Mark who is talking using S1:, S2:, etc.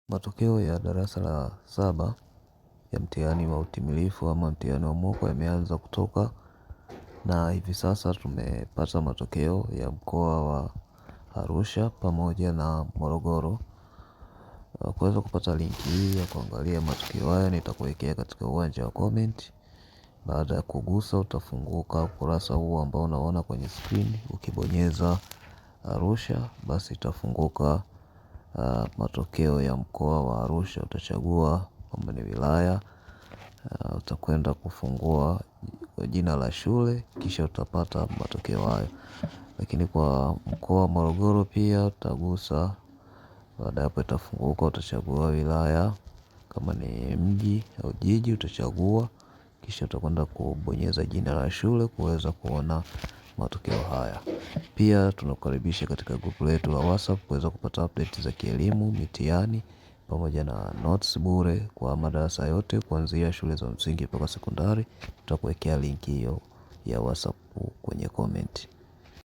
S1: Matokeo ya darasa la 7 ya mtihani wa utimilifu ama mtihani wa mwaka yameanza kutoka, na hivi sasa tumepata matokeo ya mkoa wa Arusha pamoja na Morogoro. Kuweza kupata linki hii ya kuangalia matokeo haya nitakuwekea katika uwanja wa comment. Baada ya kugusa utafunguka ukurasa huu ambao unaona kwenye screen. Ukibonyeza Arusha basi itafunguka matokeo ya mkoa wa Arusha. Utachagua kwamba ni wilaya, utakwenda kufungua jina la shule, kisha utapata matokeo hayo. Lakini kwa mkoa wa Morogoro pia utagusa. Baada hapo itafunguka, utachagua wilaya, kama ni mji au jiji utachagua, kisha utakwenda kubonyeza jina la shule kuweza kuona matokeo haya. Pia tunakukaribisha katika group letu la WhatsApp kuweza kupata update za kielimu, mitihani pamoja na notes bure kwa madarasa yote kuanzia shule za msingi mpaka sekondari. Tutakuwekea link hiyo ya WhatsApp kwenye comment.